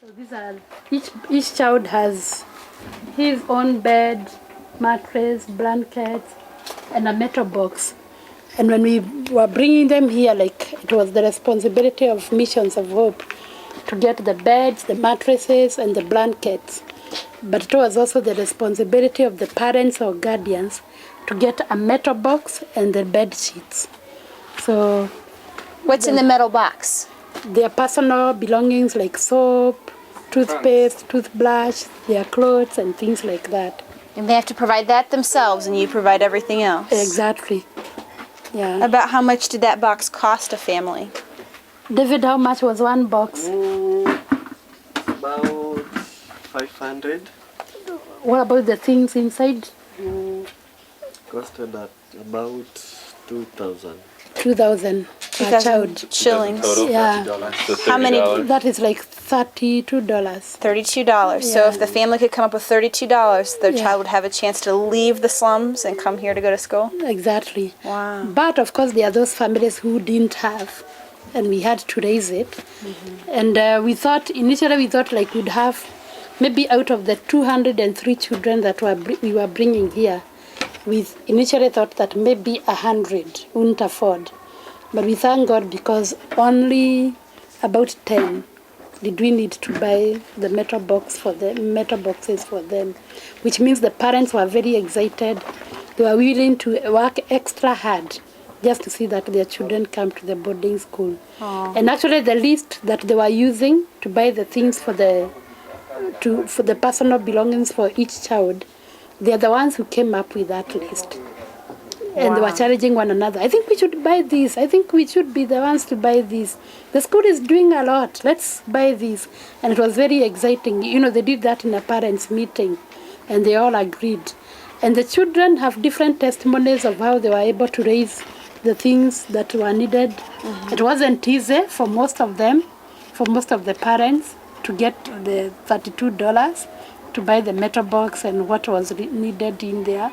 So these are, each child has his own bed, mattress, blankets, and a metal box. And when we were bringing them here, like, it was the responsibility of Missions of Hope to get the beds, the mattresses, and the blankets. But it was also the responsibility of the parents or guardians to get a metal box and the bed sheets. So what's in the metal box? Their personal belongings like soap, toothpaste, toothbrush, their clothes, and things like that. And they have to provide that themselves, and you provide everything else. Exactly. Yeah. About how much did that box cost a family? David, how much was one box? About 500. What about the things inside? Costed at about 2,000. 2,000 per child. Shillings. Total Yeah. So How many- $30. That is like $32. $32. So Yeah. if the family could come up with $32, their Yeah. child would have a chance to leave the slums and come here to go to school? Exactly. Wow. But of course, there are those families who didn't have, and we had to raise it. And initially we thought like we'd have maybe out of the 203 children that we were bringing here, we initially thought that maybe 100 wouldn't afford. But we thank God because only about 10 did we need to buy the metal boxes for them, which means the parents were very excited. They were willing to work extra hard just to see that their children come to the boarding school. Aww. And actually the list that they were using to buy the things for the personal belongings for each child, they are the ones who came up with that list. And they were challenging one another. I think we should buy this. I think we should be the ones to buy this. The school is doing a lot. Let's buy this. And it was very exciting. You know, they did that in a parents' meeting, and they all agreed. And the children have different testimonies of how they were able to raise the things that were needed. Mm-hmm. It wasn't easy for most of them, for most of the parents, to get the $32 to buy the metal box and what was needed in there.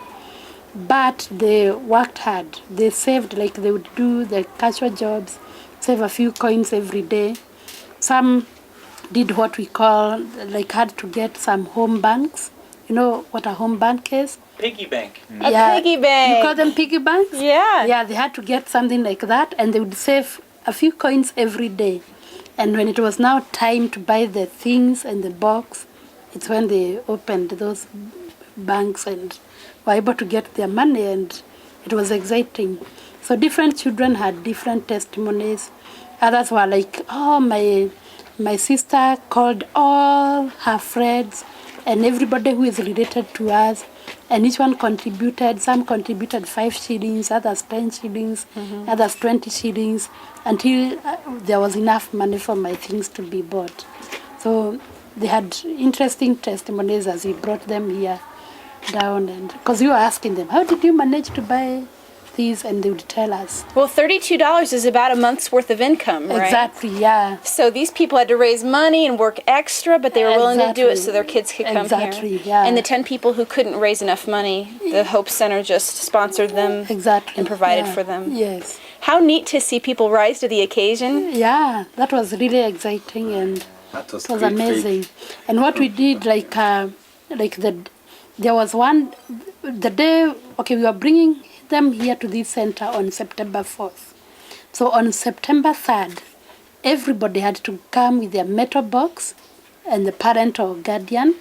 But they worked hard. They saved, like they would do the casual jobs, save a few coins every day. Some did what we call, like had to get some home banks. You know what a home bank is? Piggy bank. A piggy bank. You call them piggy banks? Yeah. Yeah, they had to get something like that, and they would save a few coins every day. And when it was now time to buy the things and the box, it's when they opened those banks and were able to get their money, and it was exciting. So different children had different testimonies. Others were like, oh, my sister called all her friends and everybody who is related to us, and each one contributed. Some contributed 5 shillings, others 10 shillings, others 20 shillings, until there was enough money for my things to be bought. So they had interesting testimonies as we brought them here down, and because we were asking them, how did you manage to buy these? And they would tell us. Well, $32 is about a month's worth of income, right? Exactly, yeah. So these people had to raise money and work extra, but they were willing to do it so their kids could come here. Yeah. And the 10 people who couldn't raise enough money, the Hope Center just sponsored them and provided for them. Yes. How neat to see people rise to the occasion. Yeah, that was really exciting, and That was it was great amazing. faith. And what we did, there was the day, we were bringing them here to this center on September 4th. So on September 3rd, everybody had to come with their metal box and the parent or guardian.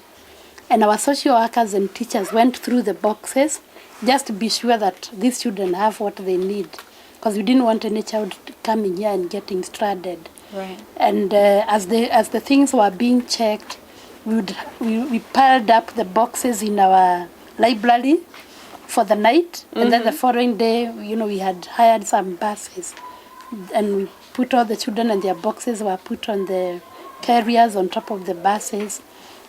And our social workers and teachers went through the boxes just to be sure that these children have what they need. Because we didn't want any child coming here and getting stranded. Right. And as the things were being checked, we piled up the boxes in our library for the night, and then the following day, we had hired some buses, and we put all the children and their boxes were put on the carriers on top of the buses,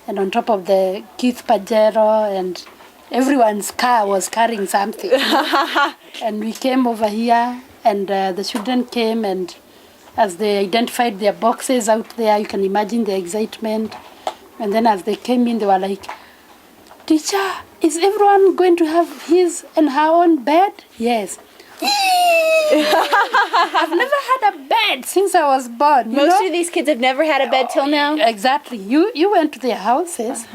and on top of the Keith Pajero, and everyone's car was carrying something. And we came over here, and the children came, and as they identified their boxes out there, you can imagine the excitement. And then as they came in, they were like, "Teacher, is everyone going to have his and her own bed?" "Yes." I've never had a bed since I was born. Most of these kids have never had a bed till now. Exactly. You went to their houses,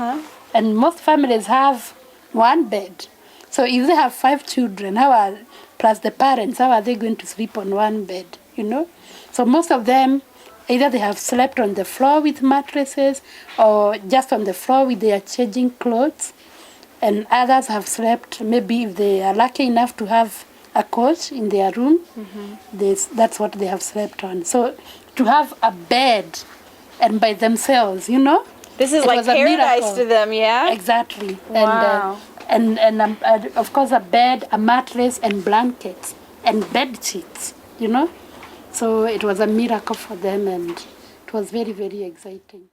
and most families have one bed. So if they have 5 children, plus the parents, how are they going to sleep on one bed? So most of them, either they have slept on the floor with mattresses or just on the floor with their changing clothes. And others have slept, maybe if they are lucky enough to have a couch in their room, that's what they have slept on. So to have a bed and by themselves, This is like paradise to them, yeah? Exactly. Wow. And of course a bed, a mattress, and blankets, and bed sheets, So it was a miracle for them, and it was very, very exciting.